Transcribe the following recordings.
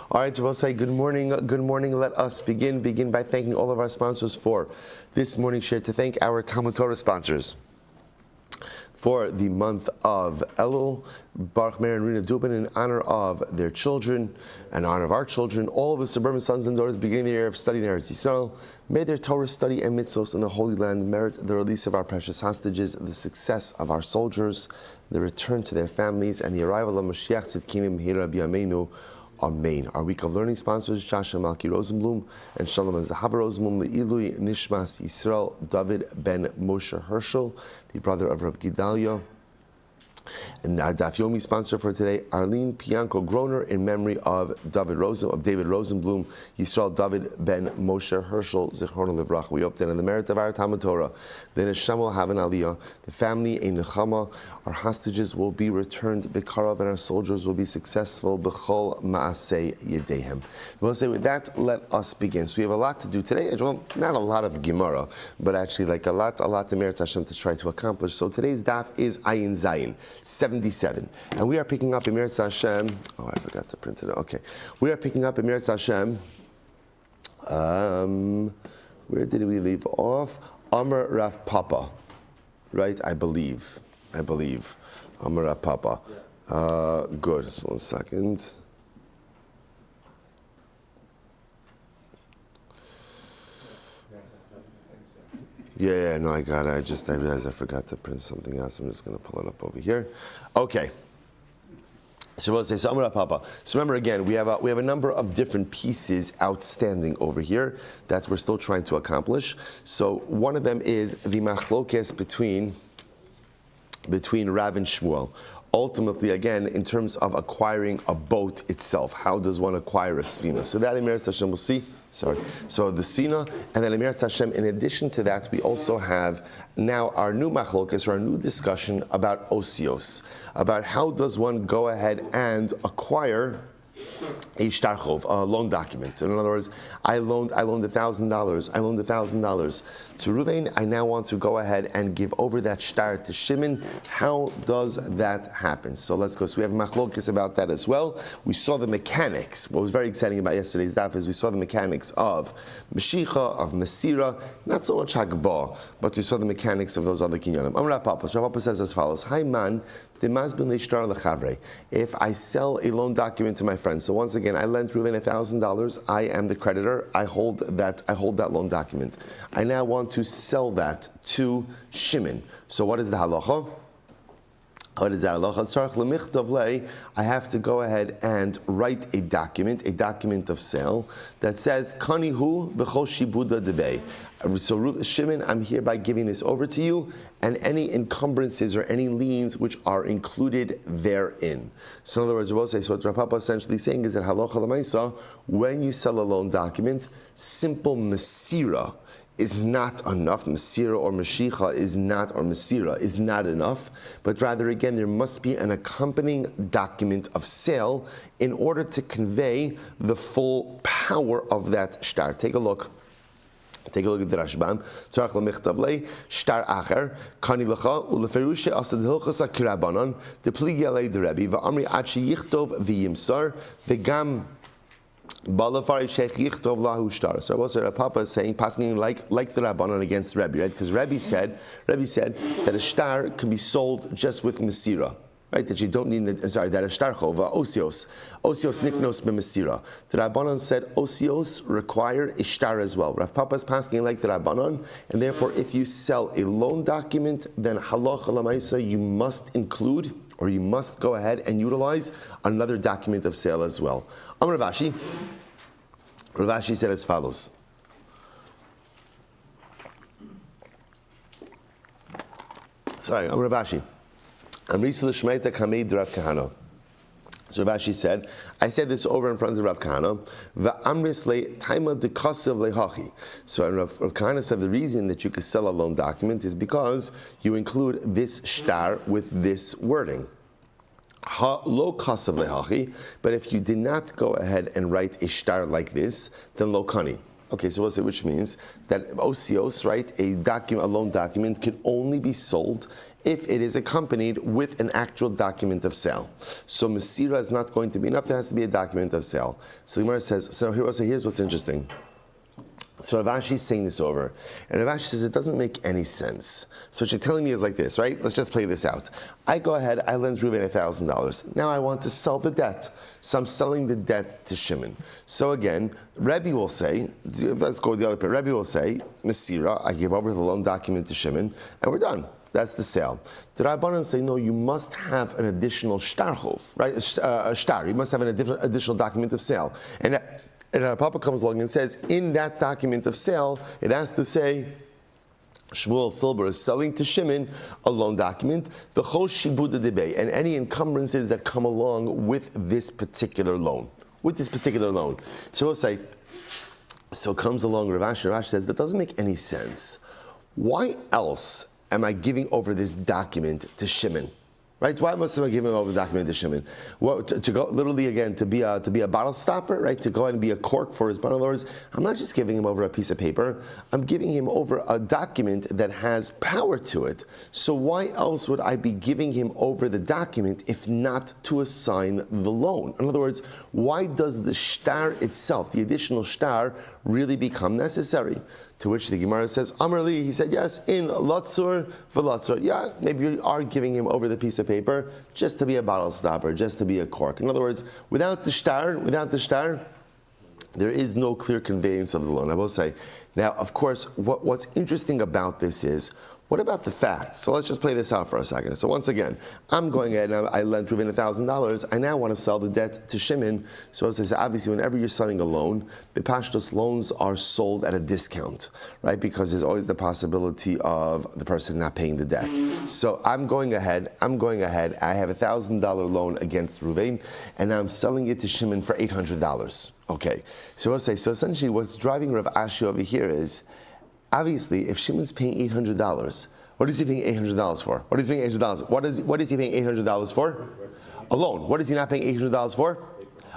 All right, so we'll say good morning. Good morning. Let us begin by thanking all of our sponsors for this morning share. To thank our Talmud Torah sponsors for the month of Elul, Baruch Meir and Rina Dubin, in honor of their children, and honor of our children, all the suburban sons and daughters beginning the year of study in Eretz Yisrael. May their Torah study and mitzvos in the Holy Land merit the release of our precious hostages, the success of our soldiers, the return to their families, and the arrival of Mashiach Tzidkenu Mehira B'Yameinu. Amen. Our week of learning sponsors, Shasha Malki Rosenblum and Shalom and Zahava Rosenblum, Le'ilui Nishmas Yisrael David ben Moshe Herschel, the brother of Rabbi Gedalia. And our Daf Yomi sponsor for today, Arlene Pianco Groner, in memory of David Rosenblum, Yisrael David ben Moshe Herschel, Zichron Livrach. We hope that in the merit of our Talmud Torah, the Neshama will have an aliyah, the family a nechama, our hostages will be returned, B'karav, and our soldiers will be successful, B'chol Ma'aseh Yedehem. We'll say with that, let us begin. So we have a lot to do today. Well, not a lot of Gemara, but actually like a lot to Meretz Hashem to try to accomplish. So today's daf is Ayin Zayin 77. And we are picking up in Meretz Hashem. Oh, I forgot to print it. Okay. We are picking up in Meretz Hashem. Where did we leave off? Amar Rav Papa. Right? I believe. Amar Rav Papa. Good. So 1 second. Yeah, no, I got it. I realized I forgot to print something else. I'm just going to pull it up over here. Okay. So we'll say, Amar Papa. So remember again, we have a number of different pieces outstanding over here that we're still trying to accomplish. So one of them is the machlokes between Rav and Shmuel. Ultimately, again, in terms of acquiring a boat itself, how does one acquire a svina? So that in Meretz Hashem we'll see. So the svina, and then in Meretz Hashem, in addition to that, we also have now our new machlokes, or our new discussion about osios, about how does one go ahead and acquire a shtarchov, a loan document. In other words, I loaned $1,000 to Ruvain. I now want to go ahead and give over that shtar to Shimon. How does that happen? So let's go. So we have machlokes about that as well. We saw the mechanics. What was very exciting about yesterday's daf is we saw the mechanics of Mashicha, of Masira, not so much Hagbah, but we saw the mechanics of those other kinyanim. Amar Papa. So Papa says as follows: Hi man, if I sell a loan document to my friend, so once again, I lent Reuven $1,000. I am the creditor. I hold that loan document. I now want to sell that to Shimon. So what is the halacha? What is that halacha? I have to go ahead and write a document of sale that says Kanihu b'chol shibuda debei. So Shimon, I'm hereby giving this over to you, and any encumbrances or any liens which are included therein. So in other words, we'll say, so what Rav Papa is essentially saying is that halacha l'maisa, when you sell a loan document, simple masira is not enough. Masira or mashicha is not, or masira is not enough, but rather again, there must be an accompanying document of sale in order to convey the full power of that shtar. Take a look at the Rashbam. Tzarach l'michtav lei shtar acher kani lecha uleferushe asad hilchos akirabanan depligi alei derebi va'amri ad sheyichtov v'yimsar v'gam balafari sheikh yichtov lahu shtar. So what's Rav Papa is saying, passing like the Rabbanan against Rebbe, right? Because Rebbe said that a shtar can be sold just with mesira. Right, that you don't need, that a shtarchov, osios niknos b'mesira. The Rabbanon said osios require a shtar as well. Rav Papa is passing like the Rabbanon, and therefore if you sell a loan document, then halacha l'maisa, you must include, or you must go ahead and utilize another document of sale as well. Rav Ashi said as follows. Rav Ashi. So Rav Ashi said, I said this over in front of Rav Kahana. So Rav Kahana said the reason that you could sell a loan document is because you include this shtar with this wording. Lo kasav lehachi, but if you did not go ahead and write a shtar like this, then lo kani. Okay, so what's it? Which means that osios, right, a loan document, could only be sold if it is accompanied with an actual document of sale. So Mesira is not going to be enough, there has to be a document of sale. So the Gemara says, here's what's interesting. So Rav Ashi is saying this over, and Rav Ashi says it doesn't make any sense. So what you're telling me is like this, right? Let's just play this out. I go ahead, I lend Reuven $1,000. Now I want to sell the debt. So I'm selling the debt to Shimon. So again, Rebbe will say, let's go with the other part. Rebbe will say, Mesira, I give over the loan document to Shimon, and we're done. That's the sale. The Rabbanan say, no, you must have an additional shtarchov, right? A shtar. You must have an additional document of sale. And our Papa comes along and says, in that document of sale, it has to say, Shmuel Silber is selling to Shimon a loan document, the chol shibuda debay, and any encumbrances that come along with this particular loan. So we'll say, so comes along Rav Ashi. Rav Ashi says, that doesn't make any sense. Why else am I giving over this document to Shimon? Right? Why must I give him over the document to Shimon? Well, to go literally again to be a bottle stopper, right? To go ahead and be a cork for his bottle. In other words, I'm not just giving him over a piece of paper. I'm giving him over a document that has power to it. So why else would I be giving him over the document if not to assign the loan? In other words, why does the shtar itself, the additional shtar, really become necessary? To which the Gemara says, Amar Li, he said, yes, in Latzur v'Latzur. Yeah, maybe you are giving him over the piece of paper just to be a bottle stopper, just to be a cork. In other words, without the shtar, there is no clear conveyance of the loan. I will say, now, of course, what's interesting about this is, what about the facts? So let's just play this out for a second. So once again, I'm going ahead and I lent Reuven $1,000. I now want to sell the debt to Shimon. So as I said, obviously, whenever you're selling a loan, the Pashtos loans are sold at a discount, right? Because there's always the possibility of the person not paying the debt. So I'm going ahead. I have $1,000 loan against Reuven, and I'm selling it to Shimon for $800. Okay. So I'll say, so essentially, what's driving Rav Ashi over here is, obviously, if Shimon's paying $800, what is he paying $800 for? What is he paying $800? What is he paying $800 for? A loan. What is he not paying $800 for?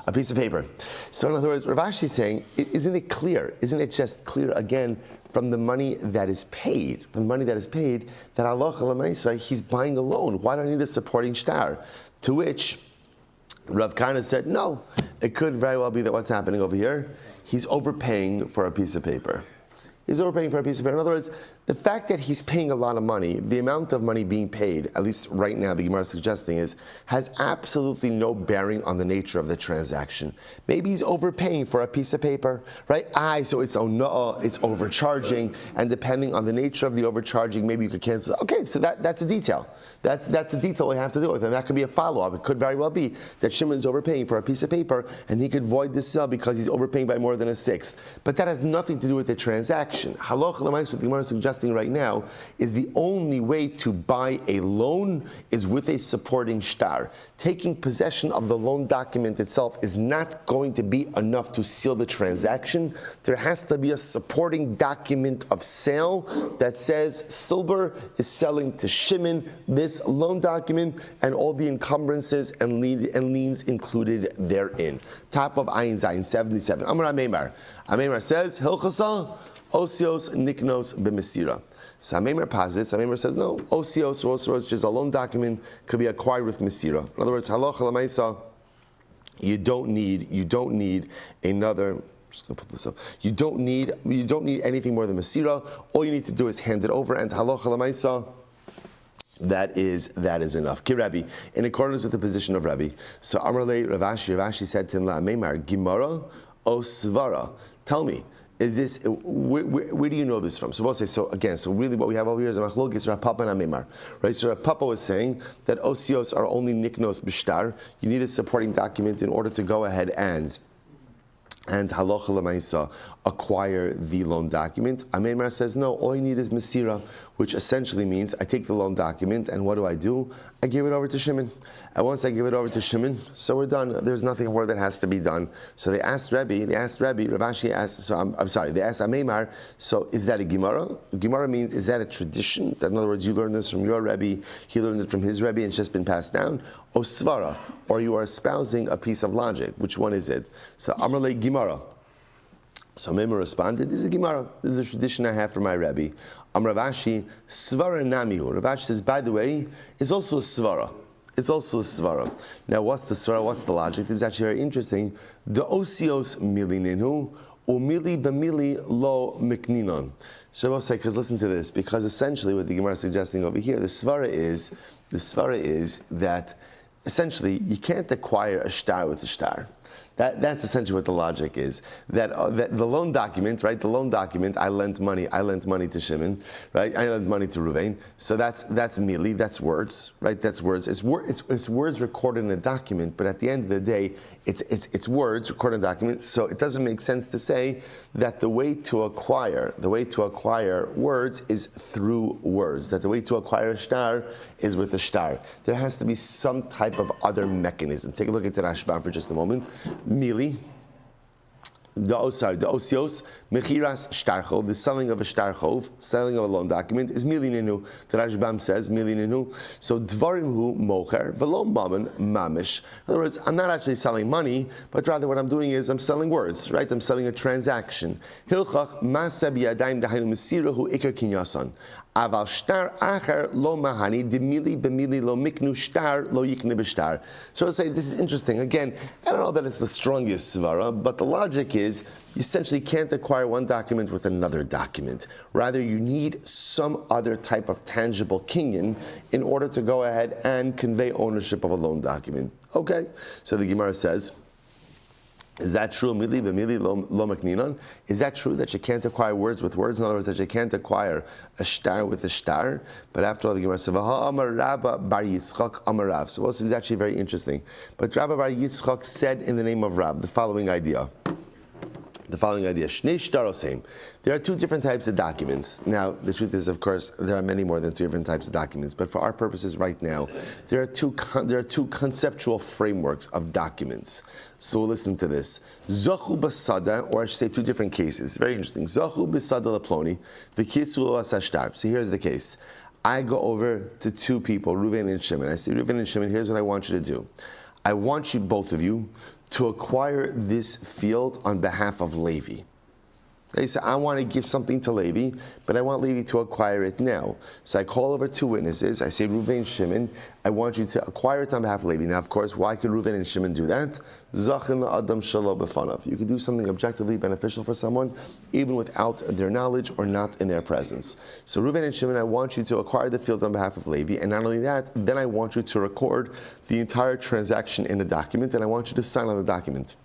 A piece of paper. So in other words, Rav Ashi is saying, isn't it clear? Isn't it just clear again from the money that is paid? That Allah L'maisa, he's buying a loan. Why do I need a supporting shtar? To which Rav Kana said, no, it could very well be that what's happening over here, he's overpaying for a piece of paper. He's overpaying for a piece of paper. In other words, the fact that he's paying a lot of money, the amount of money being paid, at least right now, the Gemara is suggesting has absolutely no bearing on the nature of the transaction. Maybe he's overpaying for a piece of paper, right? So it's overcharging, and depending on the nature of the overcharging, maybe you could cancel. Okay, so that's a detail. That's a detail we have to deal with, and that could be a follow-up. It could very well be that Shimon's overpaying for a piece of paper, and he could void the sale because he's overpaying by more than a sixth. But that has nothing to do with the transaction. Halacha l'maisa, what the Gemara is suggesting right now is the only way to buy a loan is with a supporting shtar. Taking possession of the loan document itself is not going to be enough to seal the transaction. There has to be a supporting document of sale that says Silber is selling to Shimon this loan document and all the encumbrances and liens included therein. Top of Ayin Zayin 77. Amar Ameimar. Ameimar says, Hilchasa Osios Niknos B'Mesira. So Ameimar posits, Ameimar says, no, Osios, which is a loan document, could be acquired with Mesira. In other words, Halacha L'maisa, you don't need another. I'm just going to put this up. You don't need anything more than Mesira. All you need to do is hand it over, and Halacha L'maisa, that is enough. Ki Rabbi, in accordance with the position of Rabbi. So Amarle Rav Ashi said to him, Ameimar, Gemara o Svara. Tell me, is this, where do you know this from? So we'll say, so really what we have over here is a machlokes Rav Papa and Ameimar. Right? So Rav Papa was saying that osios are only niknos b'shtar. You need a supporting document in order to go ahead and halacha l'maisa acquire the loan document. Ameimar says, no, all you need is Mesira, which essentially means I take the loan document and what do? I give it over to Shimon. And once I give it over to Shimon, so we're done. There's nothing more that has to be done. So they asked Rav Ashi asked, they asked Ameimar, so is that a Gemara? Gemara means, is that a tradition? In other words, you learned this from your Rebbe, he learned it from his Rebbe, and it's just been passed down. O Svara, or you are espousing a piece of logic. Which one is it? So Amarle Gemara. So Ameimar responded, this is a Gemara. This is a tradition I have from my Rebbe. Rav Ashi, svara namihu. Rav Ashi says, by the way, it's also a svara. It's also a svara. Now, what's the svara? What's the logic? This is actually very interesting. The osios milininu, umili b'mili lo mikninon. So I will say, because listen to this, because essentially what the Gemara is suggesting over here, the svara is that essentially you can't acquire a shtar with a shtar. That's essentially what the logic is. That the loan document, right? The loan document, I lent money to Shimon, right? I lent money to Ruvain. So that's mili, that's words, right? That's words. It's words recorded in a document, but at the end of the day, it's words recorded in a document. So it doesn't make sense to say that the way to acquire words is through words. That the way to acquire a shtar is with a shtar. There has to be some type of other mechanism. Take a look at the Rashbam for just a moment. Mili, the osios, mechiras shtarchov, the selling of a shtarchov, selling of a loan document, is mili ninu. The Rashbam says, mili ninu. So, dvarim hu mocher, velo mammon mamish. In other words, I'm not actually selling money, but rather what I'm doing is I'm selling words, right? I'm selling a transaction. Hilchach maseb yadayim dahainu mesirahu ikar kinyasan. Aval shtar acher lo mahani demili b'mili lo miknu shtar lo yikne b'shtar. So I'll say this is interesting. Again, I don't know that it's the strongest svara, but the logic is you essentially can't acquire one document with another document. Rather, you need some other type of tangible kinyan in order to go ahead and convey ownership of a loan document. Okay, so the Gemara says, is that true? Mili b'mili lo makninon. Is that true that you can't acquire words with words? In other words, that you can't acquire a shtar with a shtar? But after all, the Gemara says, "Amar Rabba bar Yitzchak Amar Rav." So this is actually very interesting. But Rabba bar Yitzchak said in the name of Rav the following idea. Shnei shtaroseim. There are two different types of documents. Now, the truth is, of course, there are many more than two different types of documents. But for our purposes right now, there are two conceptual frameworks of documents. So listen to this. Zochu basada, or I should say two different cases. Very interesting. Zochu basada leploni, the kisu lo asashtar. So here's the case. I go over to two people, Reuven and Shimon. I say, Reuven and Shimon, here's what I want you to do. I want you, both of you, to acquire this field on behalf of Levi. They say, I want to give something to Levi, but I want Levi to acquire it now. So I call over two witnesses. I say, Reuven, Shimon, I want you to acquire it on behalf of Levi. Now, of course, why could Reuven and Shimon do that? Zachin la'adam shelo b'fanav. You could do something objectively beneficial for someone, even without their knowledge or not in their presence. So Reuven and Shimon, I want you to acquire the field on behalf of Levi, and not only that, then I want you to record the entire transaction in a document, and I want you to sign on the document.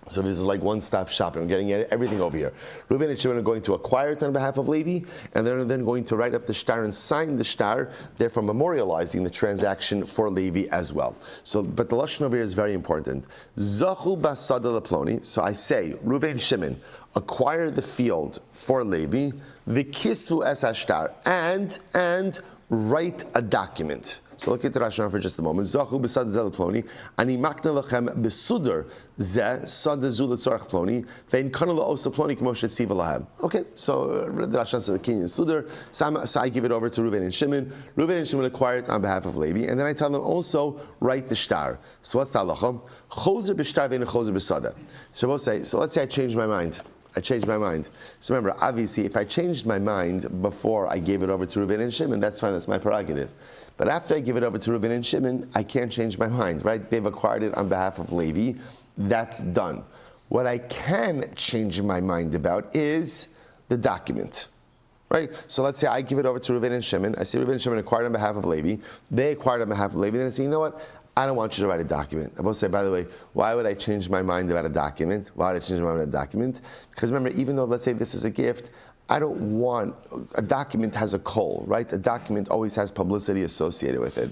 So this is like one-stop shopping. I'm getting everything over here. Reuven and Shimon are going to acquire it on behalf of Levi, and they're then going to write up the shtar and sign the shtar, therefore memorializing the transaction for Levi as well. So, but the lashon over here is very important. Zachu basada leploni. So I say, Reuven and Shimon, acquire the field for Levi, v'kisvu es hashtar, and write a document. So look at the Rashi for just a moment. Zachu b'sad zeh leploni, ani makna lachem b'suder zeh sad zu letzorach ploni, vein kana la'osa ploni k'mo shetziva lahem. Okay, so the Rashi says the kinyan suder. So I give it over to Reuven and Shimon. Reuven and Shimon acquire it on behalf of Levi, and then I tell them also write the shtar. So what's the halacha? Chozer b'shtar vein chozer b'sada. So let's say I changed my mind. So remember, obviously, if I changed my mind before I gave it over to Reuven and Shimon, that's fine, that's my prerogative. But after I give it over to Reuven and Shimon, I can't change my mind, right? They've acquired it on behalf of Levi. That's done. What I can change my mind about is the document, right? So let's say I give it over to Reuven and Shimon. I say Reuven and Shimon acquired on behalf of Levi. They acquired on behalf of Levi. Then I say, you know what? I don't want you to write a document. I will say, by the way, why would I change my mind about a document? Because remember, even though, let's say this is a gift, I don't want, a document has a call, right? A document always has publicity associated with it.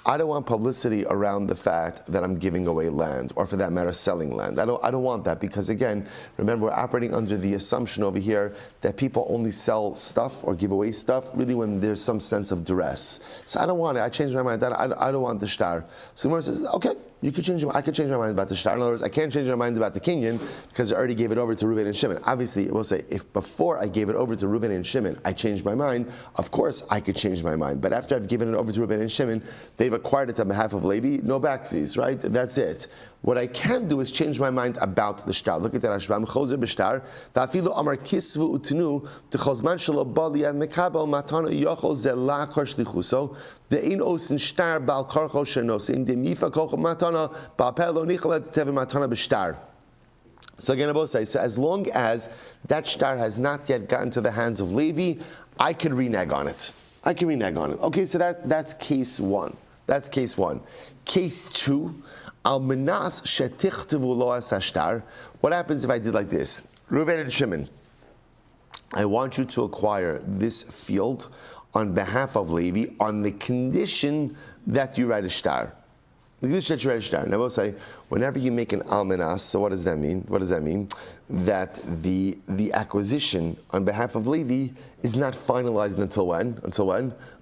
I don't want publicity around the fact that I'm giving away land, or for that matter, selling land. I don't want that, because again, remember, we're operating under the assumption over here that people only sell stuff or give away stuff really when there's some sense of duress. So I don't want it. I changed my mind. I don't want the shtar. So Gemara says, okay, I could change my mind about the shtar. In other words, I can't change my mind about the kinyan because I already gave it over to Reuven and Shimon. Obviously, we'll say, if before I gave it over to Reuven and Shimon, I changed my mind, of course I could change my mind. But after I've given it over to Reuven and Shimon, they've acquired it on behalf of Levi, no backsies, right? That's it. What I can do is change my mind about the shtar. Look at that, Rashbam. Chozer b'shtar. Ta'afilu amar kisvu utenu t'chozman shelo bali ad mekabel matana yochol zela kor shlichuso de'in osin shtar bal karcho shenosin demifa kocho matana bal pelo nicholet teve matana b'shtar. So again, I both say, so as long as that shtar has not yet gotten to the hands of Levi, I can renege on it. Okay, so that's case one. That's case one. Case two, al menas shetichtavu lo asashtar. What happens if I did like this? Reuven and Shimon, I want you to acquire this field on behalf of Levi on the condition that you write a shtar. Now we'll say, whenever you make an almanas, so what does that mean? What does that mean? That the acquisition on behalf of Levi is not finalized until when?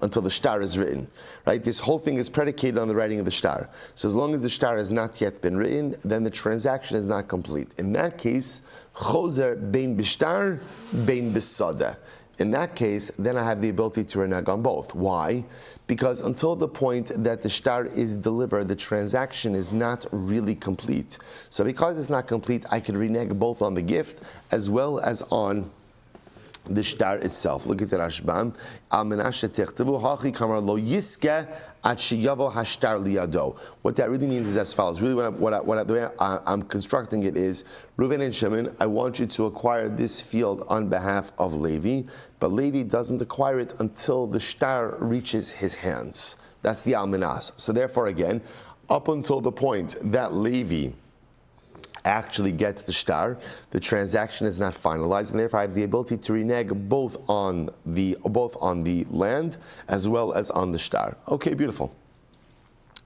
Until the shtar is written. Right? This whole thing is predicated on the writing of the shtar. So as long as the shtar has not yet been written, then the transaction is not complete. In that case, chozer bein bishtar, bein bisada. In that case, then I have the ability to renege on both. Why? Because until the point that the shtar is delivered, the transaction is not really complete. So because it's not complete, I can renege both on the gift as well as on the shtar itself. Look at the Rashbam. What that really means is as follows. Really, the way I'm constructing it is, Reuven and Shimon, I want you to acquire this field on behalf of Levi, but Levi doesn't acquire it until the shtar reaches his hands. That's the almanas. So therefore, again, up until the point that Levi actually gets the shtar, the transaction is not finalized, and therefore I have the ability to renege both on the land as well as on the shtar. Okay, beautiful.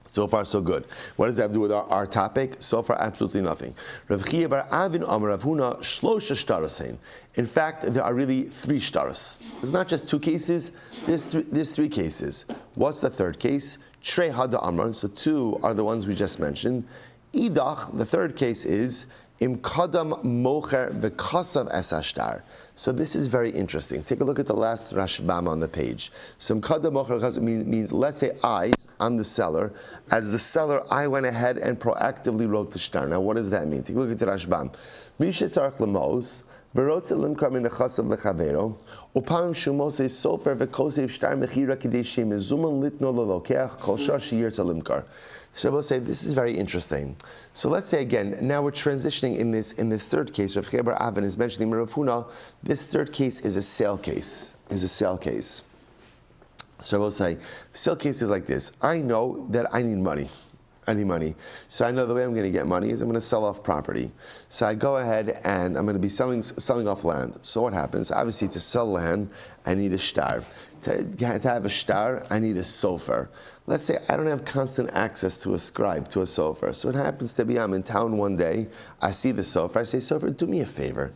So far, so good. What does that have to do with our topic? So far, absolutely nothing. Rav Chiya bar Avin Amar Rav Huna shlosha shtarosein. In fact, there are really three shtaros. It's not just two cases. There's three cases. What's the third case? Trei hada amar. So two are the ones we just mentioned. Idach, the third case is im kadam mocher v'kasav esashtar. So this is very interesting. Take a look at the last Rashbam on the page. So im kadam mocher v'kasav means, let's say I'm the seller. As the seller, I went ahead and proactively wrote the shtar. Now, what does that mean? Take a look at the Rashbam. Mishetzarach lemos berotze limkar min nechasav lechavero upam shumose sofer v'kosev shtar mechira kidei shemezuman litno lolokeach kol shar sheyir limkar. So we'll say this is very interesting. So let's say again, now we're transitioning in this third case. Rav Chiya bar Avin is mentioning Rav Huna. This third case is a sale case. So we'll say, sale case is like this. I know that I need money. So I know the way I'm going to get money is I'm going to sell off property. So I go ahead and I'm going to be selling off land. So what happens? Obviously, to sell land, I need a shtar. To have a shtar, I need a sofer. Let's say I don't have constant access to a scribe, to a sofer. So it happens to be I'm in town one day, I see the sofer, I say, sofer, do me a favor.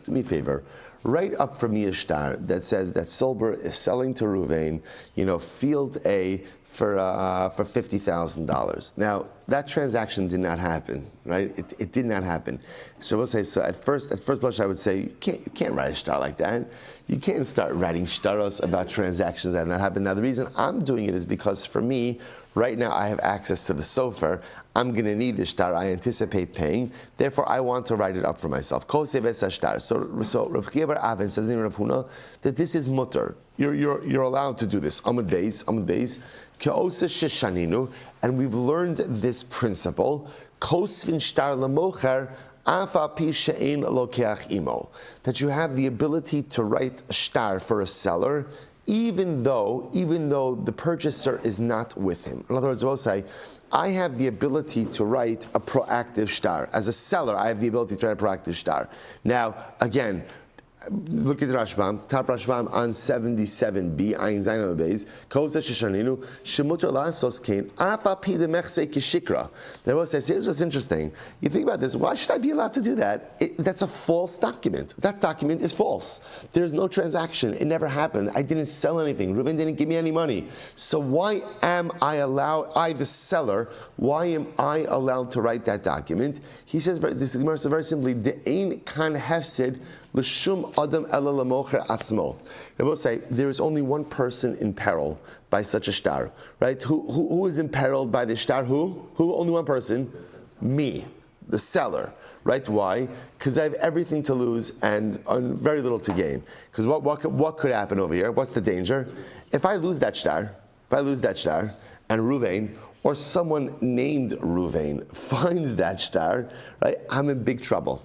Write up for me a shtar that says that Silber is selling to Reuven, field A for $50,000. Now, that transaction did not happen, right? It did not happen. So we'll say, so at first blush, I would say, you can't write a shtar like that. You can't start writing shtaros about transactions that have not happened. Now, the reason I'm doing it is because for me, right now I have access to the sofer. I'm going to need the shtar. I anticipate paying. Therefore, I want to write it up for myself. Kosev es shtar. So Rav Chiya bar Avin says in Rav Huna that this is mutter. You're allowed to do this. Amud beis. Ke'osa sheshaninu. And we've learned this principle. Kosvin shtar lemocher. That you have the ability to write a shtar for a seller, even though the purchaser is not with him. In other words, we'll say, I have the ability to write a proactive shtar. As a seller, I have the ability to write a proactive shtar. Now, again, look at the Rashbam, top Rashbam on 77b, Ayin Zayin Beis, Kosa Sheshaninu, Shemuter Lasos Kain, Afa Pi de Mechse Kishikra. Now, we'll say, here's what's interesting. You think about this, why should I be allowed to do that? That's a false document. That document is false. There's no transaction. It never happened. I didn't sell anything. Reuven didn't give me any money. So why am I allowed, the seller, why am I allowed to write that document? He says, this is very simply, the Ein Kan Hefsid L'shum adam ela lamocher atzmo. They both say there is only one person in peril by such a shtar, right? Who is imperiled by the shtar? Who? Only one person? Me, the seller. Right? Why? Because I have everything to lose and very little to gain. Because what could happen over here? What's the danger? If I lose that shtar, and Ruvain, or someone named Ruvain finds that shtar, right? I'm in big trouble.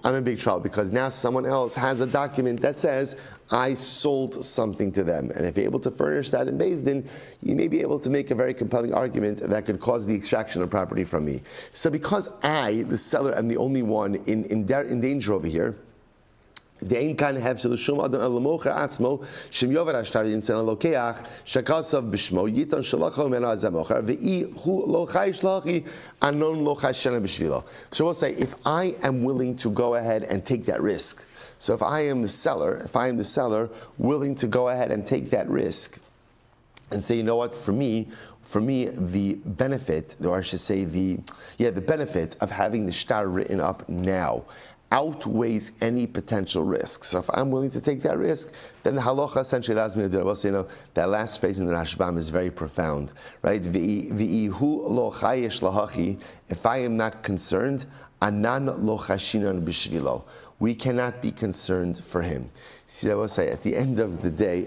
Because now someone else has a document that says I sold something to them. And if you're able to furnish that in Beis Din, you may be able to make a very compelling argument that could cause the extraction of property from me. So because I, the seller, am the only one in danger over here, the kan have shum adam elamocher atzmo shem yover ashtar yimtsen lokeach shakasav b'shmo yiton shalachol mena azamocher ve'i hu lo chai shlachi anon lo chai shena b'shvilo. So we'll say, if I am willing to go ahead and take that risk, so if I am the seller willing to go ahead and take that risk and say, you know what, for me, the benefit, or I should say the benefit of having the shtar written up now outweighs any potential risk. So if I'm willing to take that risk, then the halacha essentially allows me to do it. Also, that last phrase in the Rashbam is very profound, right? If I am not concerned, anan lo chashinan b'shvilo. We cannot be concerned for him. See, I will say, at the end of the day,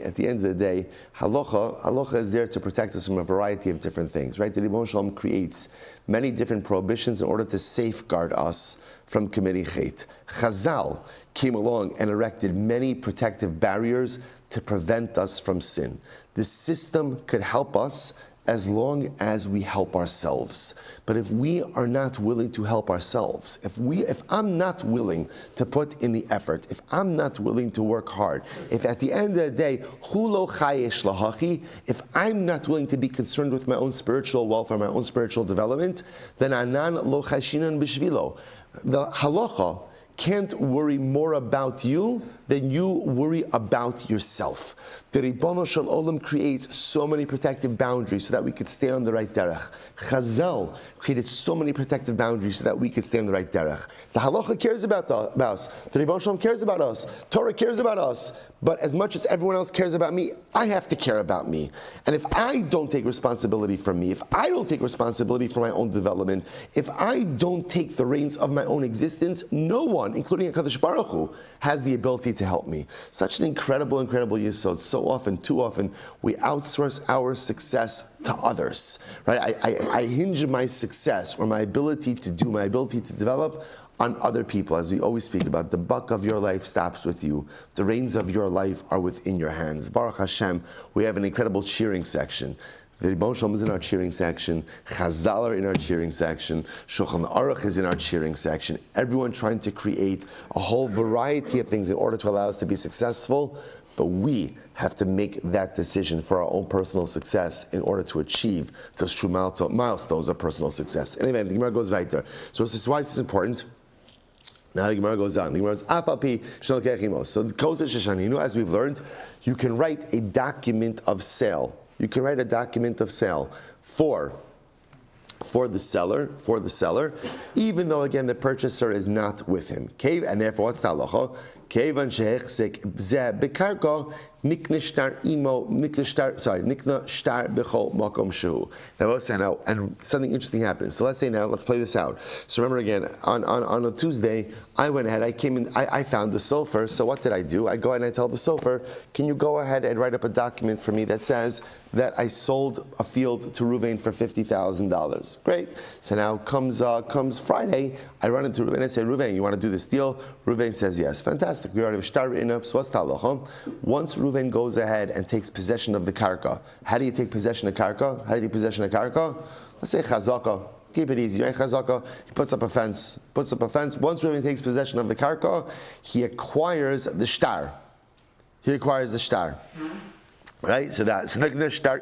halacha is there to protect us from a variety of different things, right? The Rebbeinu Shalom creates many different prohibitions in order to safeguard us from committing chet. Chazal came along and erected many protective barriers to prevent us from sin. The system could help us as long as we help ourselves. But if we are not willing to help ourselves, if I'm not willing to put in the effort, if I'm not willing to work hard, if at the end of the day, if I'm not willing to be concerned with my own spiritual welfare, my own spiritual development, then anan lo chashinan b'shvilo. The halacha can't worry more about you than you worry about yourself. The Ribono Shel Olam creates so many protective boundaries so that we could stay on the right derech. Chazal created so many protective boundaries so that we could stay on the right derech. The halacha cares about us. The Ribono Shel Olam cares about us. Torah cares about us. But as much as everyone else cares about me, I have to care about me. And if I don't take responsibility for me, if I don't take responsibility for my own development, if I don't take the reins of my own existence, no one, including HaKadosh Baruch Hu, has the ability to help me. Such an incredible yesod. So often, too often, we outsource our success to others. Right? I hinge my success or my ability to do, my ability to develop on other people. As we always speak about, the buck of your life stops with you. The reins of your life are within your hands. Baruch Hashem, we have an incredible cheering section. The Rebbeinu Shalom is in our cheering section. Chazal are in our cheering section. Shulchan Aruch is in our cheering section. Everyone trying to create a whole variety of things in order to allow us to be successful. But we have to make that decision for our own personal success in order to achieve those true milestones of personal success. Anyway, the Gemara goes right there. So this is why this is important. Now the Gemara goes on. The Gemara goes, so the Kosesh Shoshaninu, as we've learned, you can write a document of sale. You can write a document of sale for the seller, even though again the purchaser is not with him. And therefore, what's the halacha? Kevan shehechsek zeh bekarka nikna shtar bechol makom shehu. Now let's say now, and something interesting happens. So let's say now, let's play this out. So remember again, on a Tuesday, I went ahead, I found the sofer. So what did I do? I go ahead and I tell the sofer, can you go ahead and write up a document for me that says that I sold a field to Ruvain for $50,000. Great. So now comes Friday, I run into Ruvain and say, Ruvain, you want to do this deal? Ruvain says yes. Fantastic. We already have a shtar written up. So what's the halacha? Once Ruvain goes ahead and takes possession of the karka, how do you take possession of karka? Let's say chazaka. Keep it easy, right? Chazaka, he puts up a fence. Once Ruvain takes possession of the karka, he acquires the shtar. Right, so that's and this is the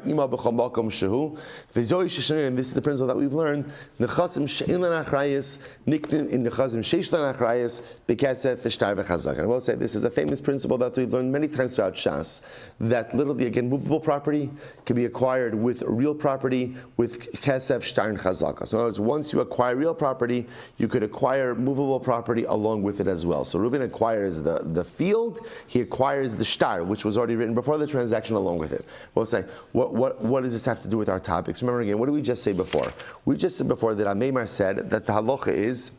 principle that we've learned. Nechasim she'in achrayis niknin in nechasim sheish achrayis bekesef v'shtar v'chazak. And I will say this is a famous principle that we've learned many times throughout Shas. That literally, again, movable property can be acquired with real property with kesef, shtar, and chazaka. So in other words, once you acquire real property, you could acquire movable property along with it as well. So Reuven acquires the field, he acquires the shtar, which was already written before the transaction along with it. We'll say, what does this have to do with our topics? Remember again, what did we just say before? We just said before that Ameimar said that the halacha is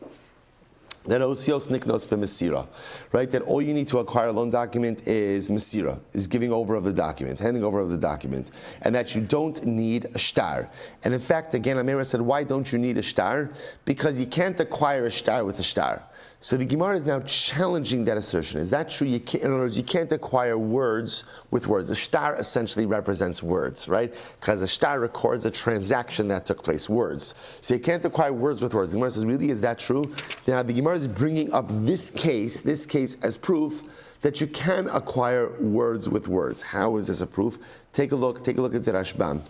that osios niknos b'mesira, right? That all you need to acquire a loan document is mesira, is giving over of the document, handing over of the document, and that you don't need a shtar. And in fact, again, Ameimar said, why don't you need a shtar? Because you can't acquire a shtar with a shtar. So the Gemara is now challenging that assertion. Is that true? In other words, you can't acquire words with words. The shtar essentially represents words, right? Because a shtar records a transaction that took place, words. So you can't acquire words with words. The Gemara says, really, is that true? Now the Gemara is bringing up this case as proof that you can acquire words with words. How is this a proof? Take a look at the Rashbam.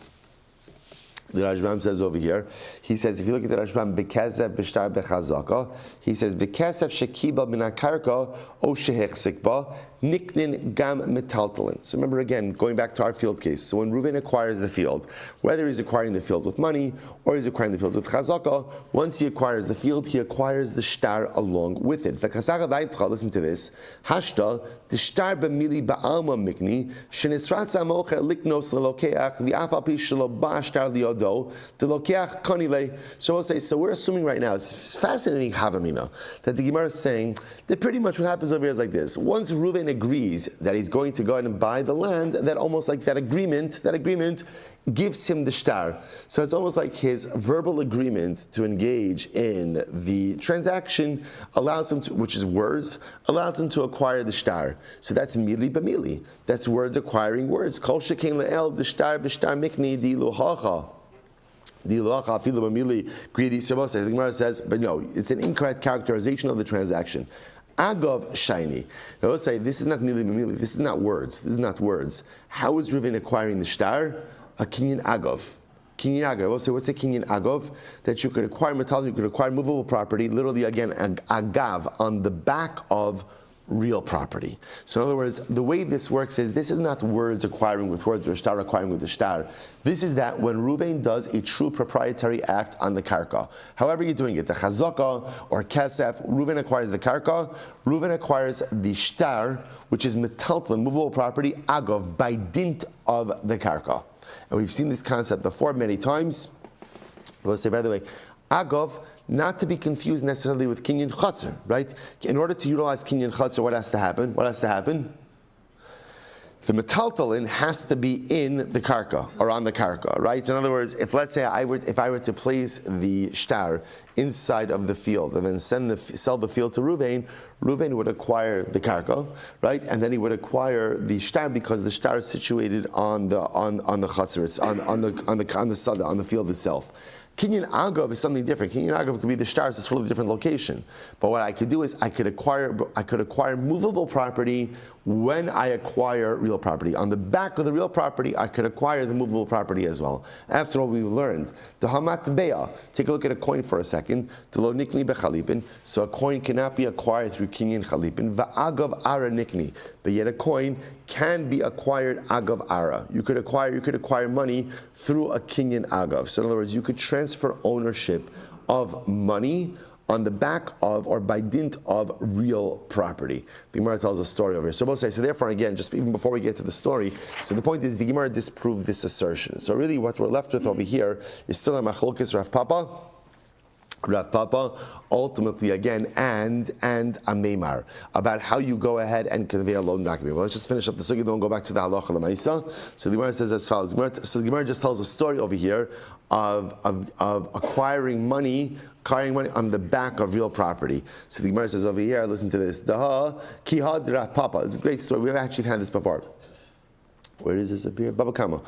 The Rashbam says over here, he says, if you look at the Rashbam, Bekesef b'shtar b'chazaka, he says, Bekesef shekiba min hakarka o shehechsik ba, niknin gam metaltalin. So remember again, going back to our field case. So when Reuven acquires the field, whether he's acquiring the field with money or he's acquiring the field with chazaka, once he acquires the field, he acquires the shtar along with it. Listen to this. Hashta, the shtar b'mili ba'alma mikni, shenisratza mocher liknos lelokeach, v'afal pi shelo ba shtar liodo, delokeach konile. So we'll say, so we're assuming right now, it's fascinating havamina, that the Gemara is saying that pretty much what happens over here is like this. Once Reuven agrees that he's going to go ahead and buy the land, that almost like that agreement gives him the shtar. So it's almost like his verbal agreement to engage in the transaction allows him to, which is words, allows him to acquire the shtar. So that's mili b'mili. That's words acquiring words. Kol shekein le'el the shtar b'shtar mikni di luhacha. The Gemara says, but no, it's an incorrect characterization of the transaction. Agav shiny. Now let's say this is not mili b'mili. This is not words. This is not words. How is Reuven acquiring the shtar? A kinyan agav. Kinyan agav. We'll say, what's a kinyan agav? That you could acquire metal, you could acquire movable property. Literally, again, agav on the back of real property. So in other words, the way this works is this is not words acquiring with words or shtar acquiring with the shtar. This is that when Reuven does a true proprietary act on the karka, however you're doing it, the chazaka or kesef, Reuven acquires the karka, Reuven acquires the shtar, which is metaltal, movable property, agav, by dint of the karka. And we've seen this concept before many times. We'll say, by the way, agav, not to be confused necessarily with kinyan chatzar, right? In order to utilize kinyan chatzar, what has to happen? What has to happen? The metaltalin has to be in the karka, or on the karka, right? So in other words, if let's say if I were to place the shtar inside of the field and then sell the field to Reuven would acquire the karka, right? And then he would acquire the shtar because the shtar is situated on the chatzar, it's on the field itself. Kinyan agav is something different. Kinyan agav could be the stars, it's a totally different location. But what I could do is I could acquire movable property when I acquire real property. On the back of the real property, I could acquire the movable property as well. After all, we've learned the hamat beya. Take a look at a coin for a second. The lo nikni bechalipin. So a coin cannot be acquired through kinyan chalipin. Va'agav ara nikni. But yet a coin can be acquired agav ara. You could acquire money through a kinyan agav. So in other words, you could transfer ownership of money on the back of or by dint of real property. The Gemara tells a story over here. So we'll say, so therefore again, just even before we get to the story, so the point is the Gemara disproved this assertion. So really what we're left with over here is still a machlokes Rav Papa, ultimately again, and a meimar about how you go ahead and convey a loan document. Well, let's just finish up the sugi, then we'll go back to the halacha l'maisa. So the Gemara says as follows. So the Gemara just tells a story over here of acquiring money on the back of real property. So the Gemara says over here, listen to this. Daha kihad Rav Papa. It's a great story. We've actually had this before. Where does this appear? Bava Kama.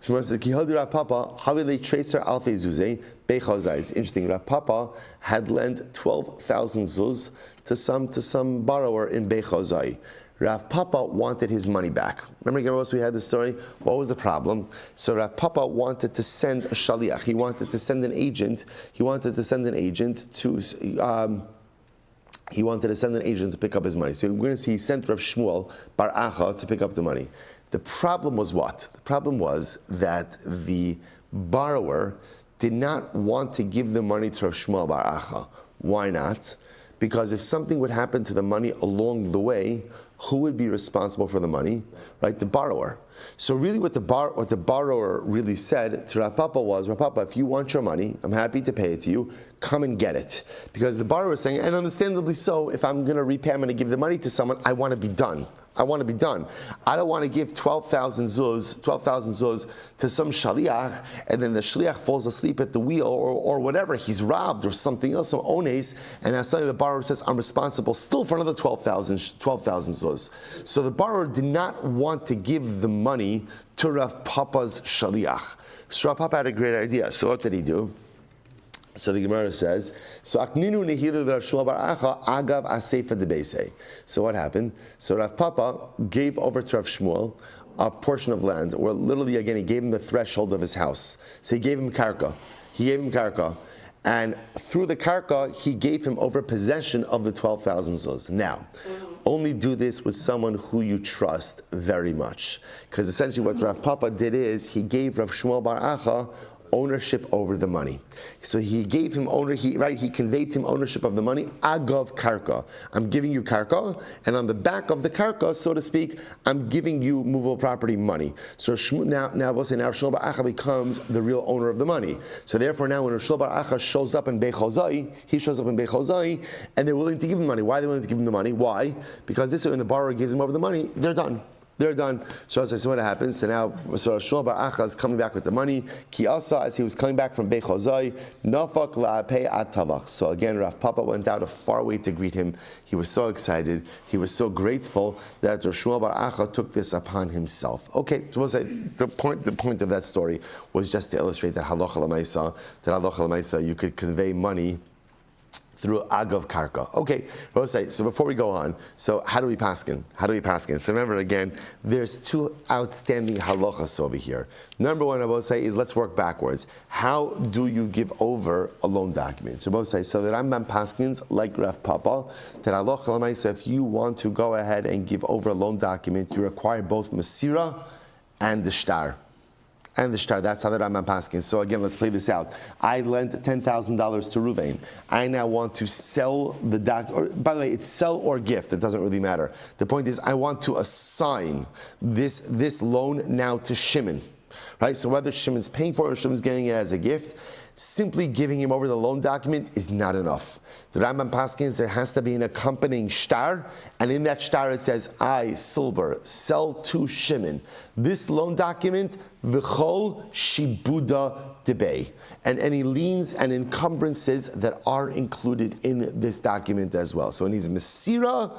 So Gemara says kihad Rav Papa. How will they trace her alfei zuzei bechazai? It's interesting. Rav Papa had lent 12,000 zuz to some borrower in Bechazai. Rav Papa wanted his money back. Remember, we had this story? What was the problem? So Rav Papa wanted to send a shaliach. He wanted to send an agent. He wanted to send an agent to pick up his money. So we're going to see he sent Rav Shmuel Bar Acha to pick up the money. The problem was what? The problem was that the borrower did not want to give the money to Rav Shmuel Bar Acha. Why not? Because if something would happen to the money along the way, who would be responsible for the money? Right, the borrower. So really what the borrower really said to Rav Papa was, Rav Papa, if you want your money, I'm happy to pay it to you, come and get it. Because the borrower is saying, and understandably so, if I'm going to repay, I'm going to give the money to someone, I want to be done. I want to be done. I don't want to give 12,000 zuz to some shaliach, and then the shaliach falls asleep at the wheel, or whatever, he's robbed, or something else, some ones, and now suddenly the borrower says, I'm responsible still for another 12,000 zuz. So the borrower did not want to give the money to Rav Papa's shaliach. So Rav Papa had a great idea. So what did he do? So the Gemara says, so akninu nehilu Rav Shmuel Bar Acha agav aseifa debeisei. So what happened? So Rav Papa gave over to Rav Shmuel a portion of land, or literally again he gave him the threshold of his house. So he gave him karka. And through the karka, he gave him over possession of the 12,000 zuz. Now, only do this with someone who you trust very much. Because essentially what Rav Papa did is, he gave Rav Shmuel Bar Acha ownership over the money. So he gave him he conveyed him ownership of the money, agav karka. I'm giving you karka, and on the back of the karka, so to speak, I'm giving you movable property money. So now we'll say now Shmuel Bar Acha becomes the real owner of the money. So therefore now when Shmuel Bar Acha shows up in Bechozai, and they're willing to give him money. Why are they willing to give him the money? Why? Because this way when the borrower gives him over the money, they're done. So what happens? So now, Shmuel Bar Acha is coming back with the money. Ki asa, as he was coming back from Bechozai, nafak la'apei at tavach. So again, Rav Papa went out a far way to greet him. He was so excited. He was so grateful that Shmuel Bar Acha took this upon himself. Okay, so we'll say the point of that story was just to illustrate that halacha l'maisa, you could convey money through agav karka. Okay, so before we go on, so how do we paskin? So remember again, there's two outstanding halachas over here. Number one, I will say, is let's work backwards. How do you give over a loan document? So both say, so that Rambam paskins, like Rav Papa, that halacha l'maisa, if you want to go ahead and give over a loan document, you require both masira and the shtar. That's how the Rambam paskin. So again, let's play this out. I lent $10,000 to Ruvain. I now want to sell the document. By the way, it's sell or gift. It doesn't really matter. The point is, I want to assign this loan now to Shimon. Right? So whether Shimon's paying for it or Shimon's getting it as a gift, simply giving him over the loan document is not enough. The Rambam paskins, there has to be an accompanying shtar, and in that shtar it says, I, Silber, sell to Shimon this loan document, v'chol shibuda debei, and any liens and encumbrances that are included in this document as well. So it needs Mesira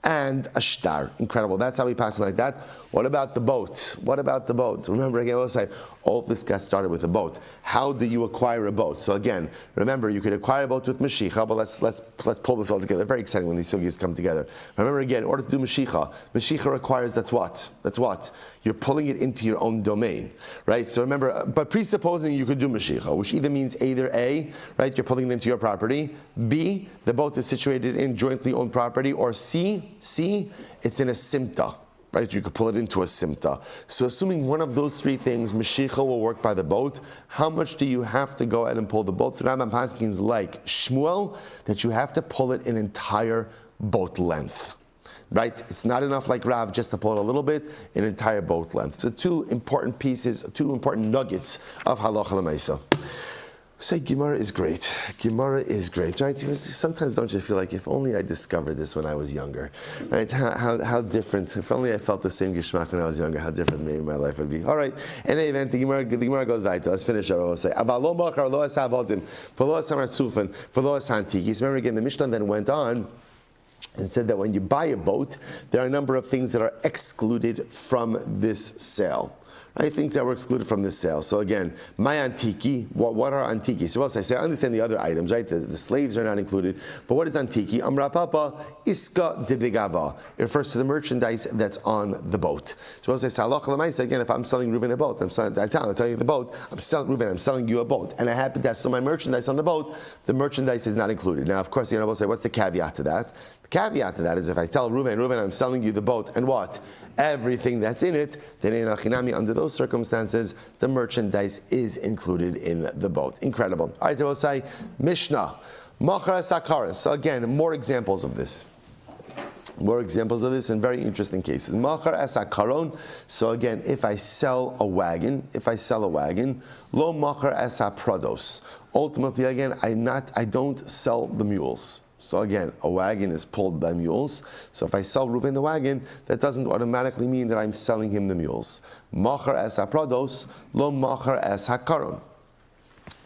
and a shtar. Incredible. That's how we pass it like that. What about the boat? Remember, again, we'll say, all of this got started with a boat. How do you acquire a boat? So again, remember, you could acquire a boat with Mashiach, but let's pull this all together. Very exciting when these sugyas come together. Remember, again, in order to do Mashiach requires that's what? You're pulling it into your own domain, right? So remember, but presupposing you could do Mashiach, which either means either A, right, you're pulling it into your property, B, the boat is situated in jointly owned property, or C, it's in a simta. Right, you could pull it into a simta. So assuming one of those three things, Mashiach will work by the boat, how much do you have to go ahead and pull the boat? The Rambam paskins like Shmuel, that you have to pull it an entire boat length. Right? It's not enough like Rav just to pull it a little bit, an entire boat length. So two important nuggets of halacha l'maisa. Say Gemara is great, right? Sometimes don't you feel like, if only I discovered this when I was younger, right? How different, if only I felt the same Gishmak when I was younger, how different maybe my life would be. All right, in any event, the Gemara goes right. Let's finish our say. Remember again, the Mishnah then went on and said that when you buy a boat, there are a number of things that are excluded from this sale. right? Things that were excluded from this sale. So again, my antiki, what are antiki? So else I say, I understand the other items, right? The slaves are not included, but what is antiki? Amra papa iska de bigava. It refers to the merchandise that's on the boat. So else I say, halach l'maisa, again, if I'm selling Reuven a boat, I'm telling you the boat, I'm selling you a boat, and I happen to have some of my merchandise on the boat, the merchandise is not included. Now, of course, will say, what's the caveat to that? The caveat to that is if I tell Reuven, I'm selling you the boat, and what? Everything that's in it, then in Achinami, under those circumstances, the merchandise is included in the boat. Incredible. All right, I will say, Mishnah, Machar Sakaris. So again, more examples of this. More examples of this in very interesting cases. Machar Asakaron. So again, if I sell a wagon, lo machar asa prados. Ultimately, again, I don't sell the mules. So again, a wagon is pulled by mules. So if I sell Reuven the wagon, that doesn't automatically mean that I'm selling him the mules. Machar asa prados, lo machar asa karon.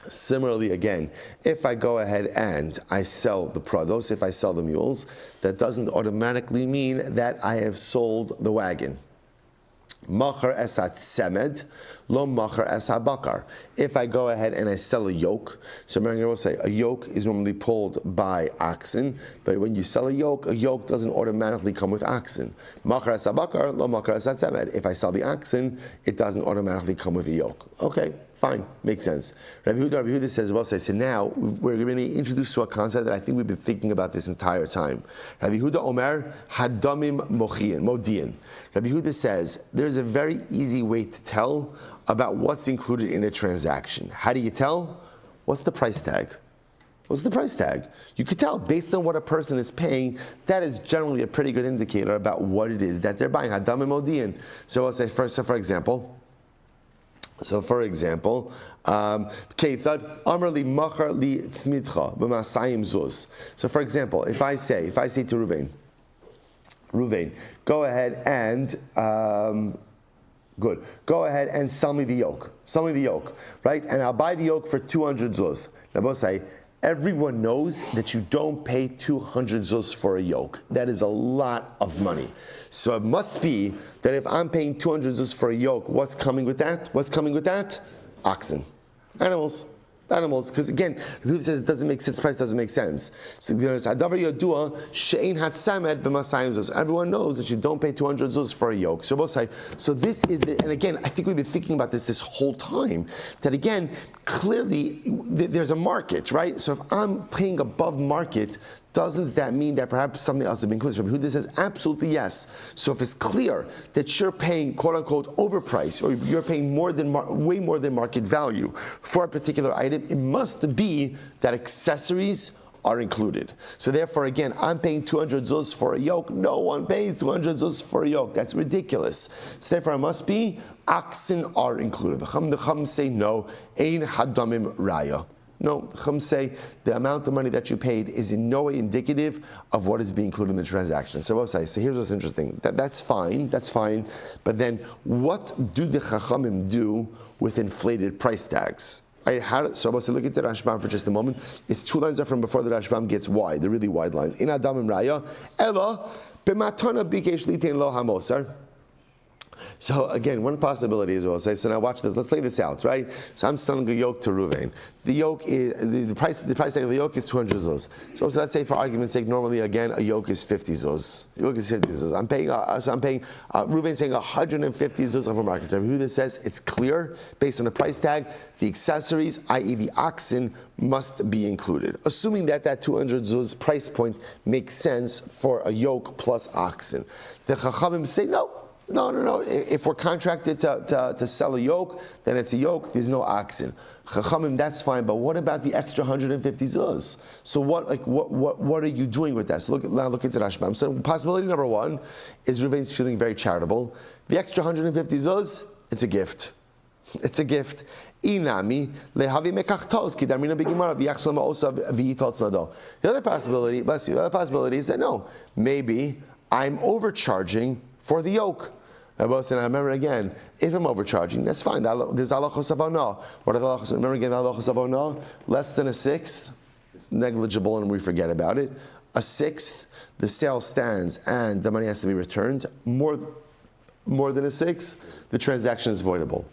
Similarly, again, if I go ahead and I sell the prados, if I sell the mules, that doesn't automatically mean that I have sold the wagon. Machar esat semed, lo machar esa bakar. If I go ahead and I sell a yoke, so remember I will say a yoke is normally pulled by oxen, but when you sell a yoke doesn't automatically come with oxen. Machar esa bakar, lo machar esat semed. If I sell the oxen, it doesn't automatically come with a yoke. Okay, fine, makes sense. Rabbi Huda says, well, so now we're going to be introduced to a concept that I think we've been thinking about this entire time. Rabbi Huda Omer hadamim modian. Rabbi Huda says there's a very easy way to tell about what's included in a transaction. How do you tell? What's the price tag? What's the price tag? You could tell based on what a person is paying. That is generally a pretty good indicator about what it is that they're buying. Hadamim modian. So I'll say for example. Ketzad Amar li machar li tzmidcha b'masayim zuz. So for example, if I say to Reuven, go ahead and go ahead and sell me the yoke, right? And I'll buy the yoke for 200 zuz. Now both say, everyone knows that you don't pay 200 zuz for a yoke. That is a lot of money. So it must be that if I'm paying 200 zuz for a yoke, what's coming with that? Oxen. Animals. Because again, who says it doesn't make sense, price doesn't make sense. So there's Hadavar Yodua, She'ein Hatzamed b'masayim zuz. Everyone knows that you don't pay 200 zuz for a yoke. So both sides. So this is and again, I think we've been thinking about this whole time, that again, clearly there's a market, right? So if I'm paying above market, doesn't that mean that perhaps something else has been included? Who this says absolutely yes. So if it's clear that you're paying quote unquote overprice, or you're paying way more than market value for a particular item, it must be that accessories are included. So therefore, again, I'm paying 200 zuz for a yoke. No one pays 200 zuz for a yoke. That's ridiculous. So therefore, it must be oxen are included. The Chum say no. Ein hadamim raya. No, Chum say the amount of money that you paid is in no way indicative of what is being included in the transaction. So we'll say, so here's what's interesting. That's fine. But then, what do the Chachamim do with inflated price tags? Right, so we'll say, look at the Rashbam for just a moment. It's two lines up from before the Rashbam gets wide, the really wide lines. In Adamim Raya, Ela b'matana bikesh litain lo hamosar. So again, one possibility is we'll say, so now watch this, let's play this out, right? So I'm selling a yoke to Reuven. The yoke is, the price tag of the yoke is 200 zuz. So let's say for argument's sake, normally again, a yoke is 50 zuz. Reuven's paying 150 zuz over market. Who this says, it's clear, based on the price tag, the accessories, i.e. the oxen, must be included. Assuming that 200 zuz price point makes sense for a yoke plus oxen. The Chachamim say, no. If we're contracted to sell a yoke, then it's a yoke. There's no oxen. Chachamim, that's fine. But what about the extra 150 zuz? So what are you doing with that? So look into Rashbam. So possibility number one is Reuven's feeling very charitable. The extra 150 zuz, it's a gift. It's a gift. Inami lehavi mekachtos kidarmina b'gimara v'yachsol ma'osav v'yitot tzmado. The other possibility, bless you. The other possibility is that no, maybe I'm overcharging for the yoke. And I remember again, if I'm overcharging, that's fine. There's halachos avona. What are the halachos? Remember again, halachos avona? Less than a sixth, negligible, and we forget about it. A sixth, the sale stands and the money has to be returned. More more than a sixth, the transaction is voidable.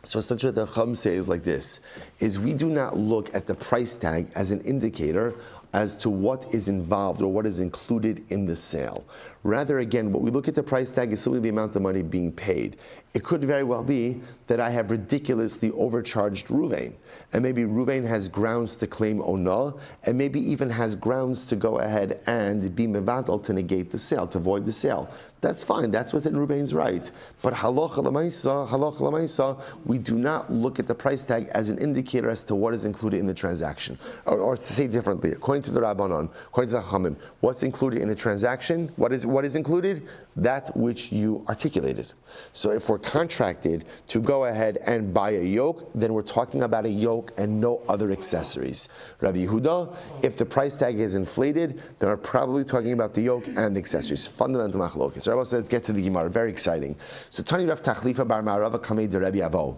So essentially what the Chum says like this, is we do not look at the price tag as an indicator as to what is involved or what is included in the sale. Rather, again, what we look at the price tag is simply the amount of money being paid. It could very well be that I have ridiculously overcharged Ruvain, and maybe Ruvain has grounds to claim Ona, and maybe even has grounds to go ahead and be mevatel to negate the sale, to void the sale. That's fine, that's within Ruvain's right. But halacha l'maisa, we do not look at the price tag as an indicator as to what is included in the transaction. Or to say differently, according to the Rabbanon, according to the Chachamim, what's included in the transaction? What is included? That which you articulated. So if we're contracted to go ahead and buy a yoke, then we're talking about a yoke and no other accessories. Rabbi Yehuda, if the price tag is inflated, then we're probably talking about the yoke and the accessories. Fundamental machlokas. Rabbi says, let's get to the Gemara. Very exciting. So Tani Rav Tachlifa bar Ma'arava kamei de Rabbi Avo.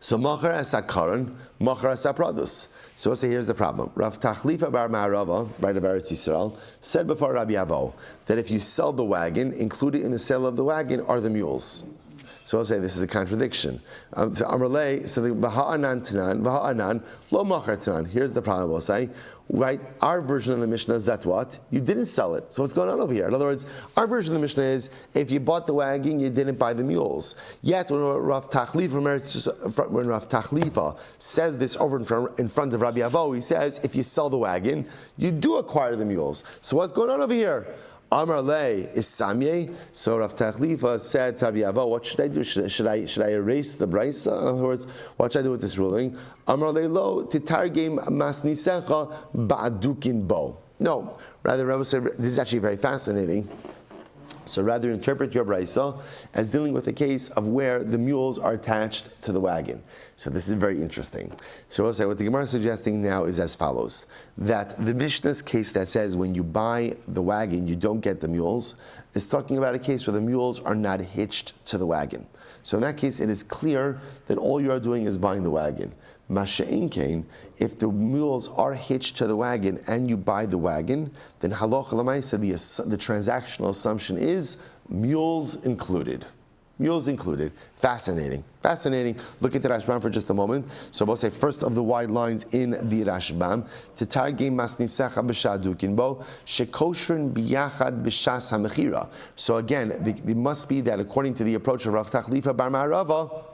So Machar asa karan, Machar asa pradus. So we'll say here's the problem. Rav Tachlifa bar Ma'arava, right of Eretz Yisrael, said before Rabbi Avo that if you sell the wagon, included in the sale of the wagon are the mules. So I'll say this is a contradiction. So Amrlei, so the Baha'anan Tanan, Baha'anan, Lo Machar Tanan. Here's the problem, we'll say. Right, our version of the Mishnah is that what? You didn't sell it. So what's going on over here? In other words, our version of the Mishnah is if you bought the wagon, you didn't buy the mules. Yet when Rav Tachlifa says this over in front of Rabbi Avo, he says if you sell the wagon, you do acquire the mules. So what's going on over here? Amar Le is Samye. So Rav Tachlifa said to Rabbi Avo, what should I do? Should I erase the brisa? In other words, what should I do with this ruling? Amar Le lo titargem masnisecha ba'adukin bo. No, rather Rabbi said this is actually very fascinating. So rather interpret your brisa as dealing with a case of where the mules are attached to the wagon. So this is very interesting. So we'll say what the Gemara is suggesting now is as follows: that the Mishnah's case that says when you buy the wagon you don't get the mules is talking about a case where the mules are not hitched to the wagon. So in that case it is clear that all you are doing is buying the wagon. Masha'in kain, if the mules are hitched to the wagon and you buy the wagon, then halacha l'maisa, the transactional assumption is mules included. Mules included. Fascinating. Look at the Rashbam for just a moment. So we'll say first of the wide lines in the Rashbam. Tetargem masnisecha b'shadukin bo shekoshrin biyachad b'shas hamechira. So again, it must be that according to the approach of Rav Tachlifa bar Ma'arava,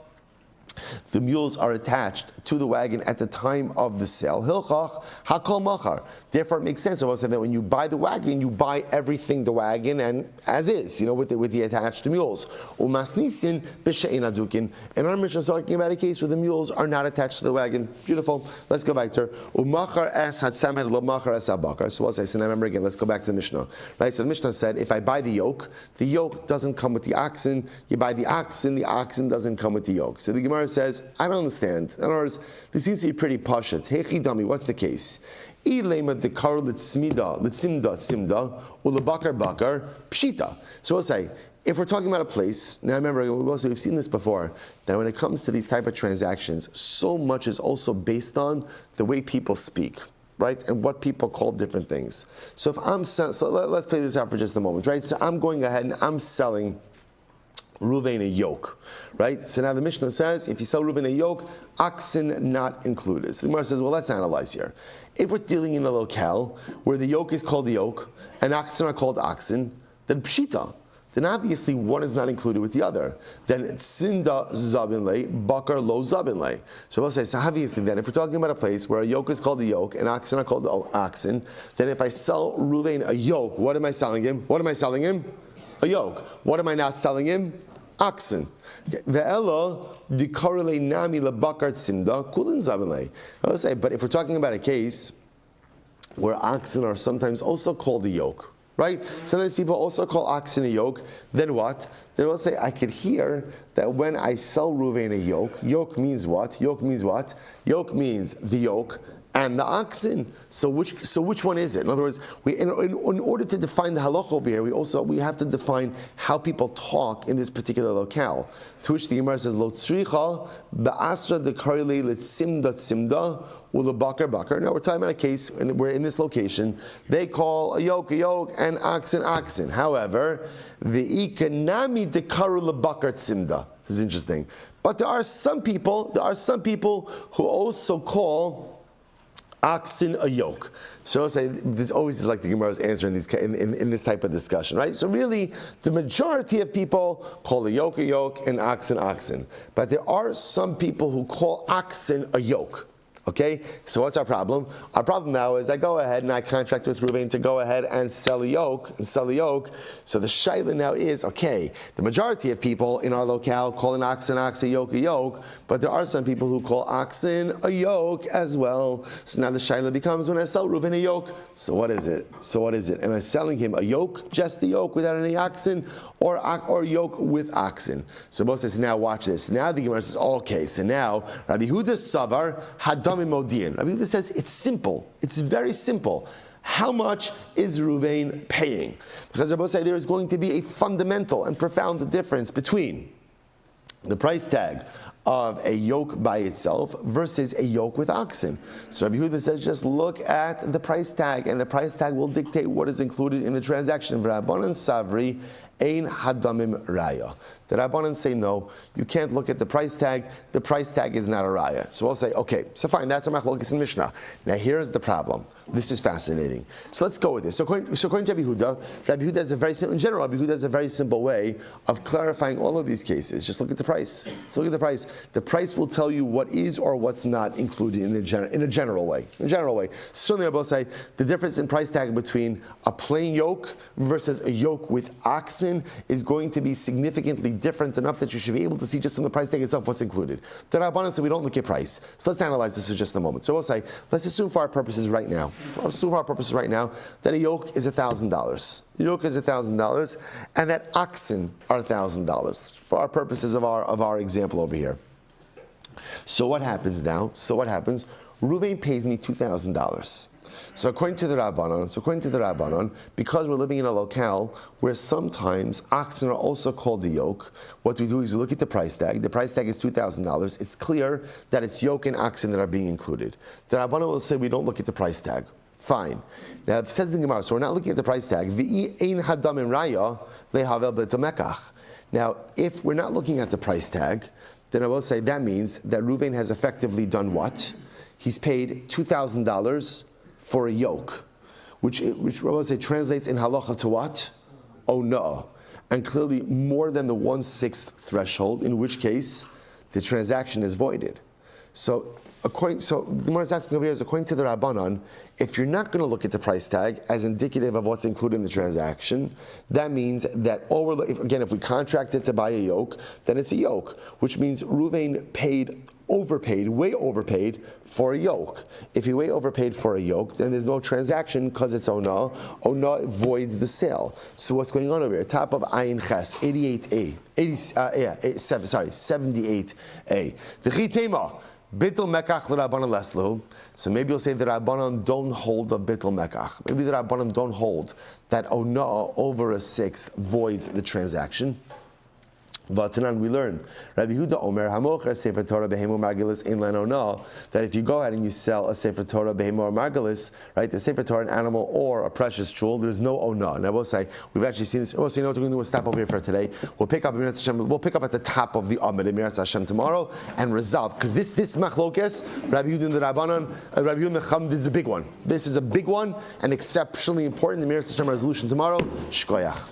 the mules are attached to the wagon at the time of the sale. Hilchach hakol machar. Therefore, it makes sense. I will say that when you buy the wagon, you buy everything the wagon and as is, with the attached mules. Umasnisin b'she'in adukin. And our Mishnah is talking about a case where the mules are not attached to the wagon. Beautiful. Let's go back to her. Umachar es hatsamed lo machar es abakar. So we'll say, so now remember again. Let's go back to the Mishnah. Right. So the Mishnah said, if I buy the yoke doesn't come with the oxen. You buy the oxen doesn't come with the yoke. So the Gemara says, I don't understand. In other words, this seems to be pretty pashut. Hey chidami, what's the case? Ilema dekar litzmida simda ulabakar bakar pshita. So we'll say, if we're talking about a place, now remember, we've seen this before, that when it comes to these type of transactions, so much is also based on the way people speak, right? And what people call different things. So if let's play this out for just a moment, right? So I'm going ahead and I'm selling Ruvain a yoke, right? So now the Mishnah says, if you sell Ruvain a yoke, oxen not included. So the Gemara says, well, let's analyze here. If we're dealing in a locale where the yoke is called the yoke and oxen are called oxen, then pshita. Then obviously one is not included with the other. Then it's sinda zabinle, bakar lo zabinle. So we'll say, so obviously then, if we're talking about a place where a yoke is called a yoke and oxen are called oxen, then if I sell Ruvain a yoke, what am I selling him? A yoke. What am I not selling him? Oxen. Ve'ela dikarele nami lebakar simda kulin zabinle. I'll say, but if we're talking about a case where oxen are sometimes also called a yoke, right? Sometimes people also call oxen a yoke. Then what? They will say, I could hear that when I sell Ruvain a yoke means what? Yoke means the yoke, and the oxen. So which one is it? In other words, in order to define the halacha over here, we have to define how people talk in this particular locale. To which the Gemara says, Lo tzricha ba'asra dekarli letzimda tzimda ulabakar bakar. Now we're talking about a case, and we're in this location. They call a yoke, and oxen. However, the ikanami dekaru lebakar tzimda. This is interesting. But there are some people who also call oxen a yoke. So I'll say this always is like the Gemara's answer in this type of discussion, right? So really, the majority of people call a yoke, and oxen. But there are some people who call oxen a yoke. Okay, so what's our problem? Our problem now is I go ahead and I contract with Ruvain to go ahead and sell a yoke. So the shaila now is, okay, the majority of people in our locale call an oxen, a yoke, but there are some people who call oxen a yoke as well. So now the shaila becomes, when I sell Ruvain a yoke, so what is it? Am I selling him a yoke, just a yoke without any oxen, or yoke with oxen? So Moses says, now watch this. Now the Gemara says, okay, so now Rabbi Yehuda Savar Hadam Modian. Rabbi Yehuda says it's simple. It's very simple. How much is Ruvain paying? Because Rabbi say there is going to be a fundamental and profound difference between the price tag of a yoke by itself versus a yoke with oxen. So Rabbi Yehuda says just look at the price tag, and the price tag will dictate what is included in the transaction. Rabbanan Savri Ein Hadamim Raya. The Rabbanan say no, you can't look at the price tag. The price tag is not a raya. So we'll say, okay, so fine, that's a machlokes in Mishnah. Now here's the problem. This is fascinating. So let's go with this. So according to Rabbi Yehuda has a very simple, in general, Rabbi Yehuda has a very simple way of clarifying all of these cases. Just look at the price. So look at the price. The price will tell you what is or what's not included in a general way. Certainly I will say the difference in price tag between a plain yoke versus a yoke with oxen is going to be significantly different enough that you should be able to see just from the price tag itself what's included. The Rabbanan said we don't look at price. So let's analyze this for just a moment. So we'll say, let's assume for our purposes right now, that a yoke is $1,000. Yoke is $1,000, and that oxen are $1,000 for our purposes of our example over here. So what happens now? Ruvain pays me $2,000. So according to the Rabbanon, because we're living in a locale where sometimes oxen are also called a yoke, what we do is we look at the price tag. The price tag is $2,000. It's clear that it's yoke and oxen that are being included. The Rabbanon will say we don't look at the price tag. Fine. Now it says in the Gemara, so we're not looking at the price tag. Now, if we're not looking at the price tag, then I will say that means that Ruvain has effectively done what? He's paid $2,000 for a yoke, which Rabbi say translates in halacha to what? Oh no, and clearly more than the 1/6 threshold, in which case the transaction is voided. So the Gemara is asking over here is according to the Rabbanan, if you're not going to look at the price tag as indicative of what's included in the transaction, that means that if we contracted to buy a yoke, then it's a yoke, which means Ruvain way overpaid for a yoke. If he way overpaid for a yoke, then there's no transaction because it's ona. Ona voids the sale. So what's going on over here? Top of Ayin Ches, 78a. The Chitema. Bittul mekach l'Rabbanan leslu. So maybe you'll say the Rabbanan don't hold the bittul mekach. Maybe the Rabbanan don't hold that ona over a 6th voids the transaction. V'atanan, we learn Rabbi Yehuda Omer Hamocher Sefer Torah Behemo Margalis Inlan Ona, that if you go ahead and you sell a Sefer Torah Behemo Margalis, right, the Sefer Torah, an animal or a precious jewel, there's no Ona. Now we'll say we've actually seen this. We'll say, you know what we're going to do? We'll stop over here for today. We'll pick up at the top of the Amid Miras Hashem tomorrow and resolve, because this machlokes Rabbi Yehuda and the Rabbanan, Rabbi Yehuda and the Chum, this is a big one. This is a big one and exceptionally important. The Miras Hashem resolution tomorrow. Shkoyach.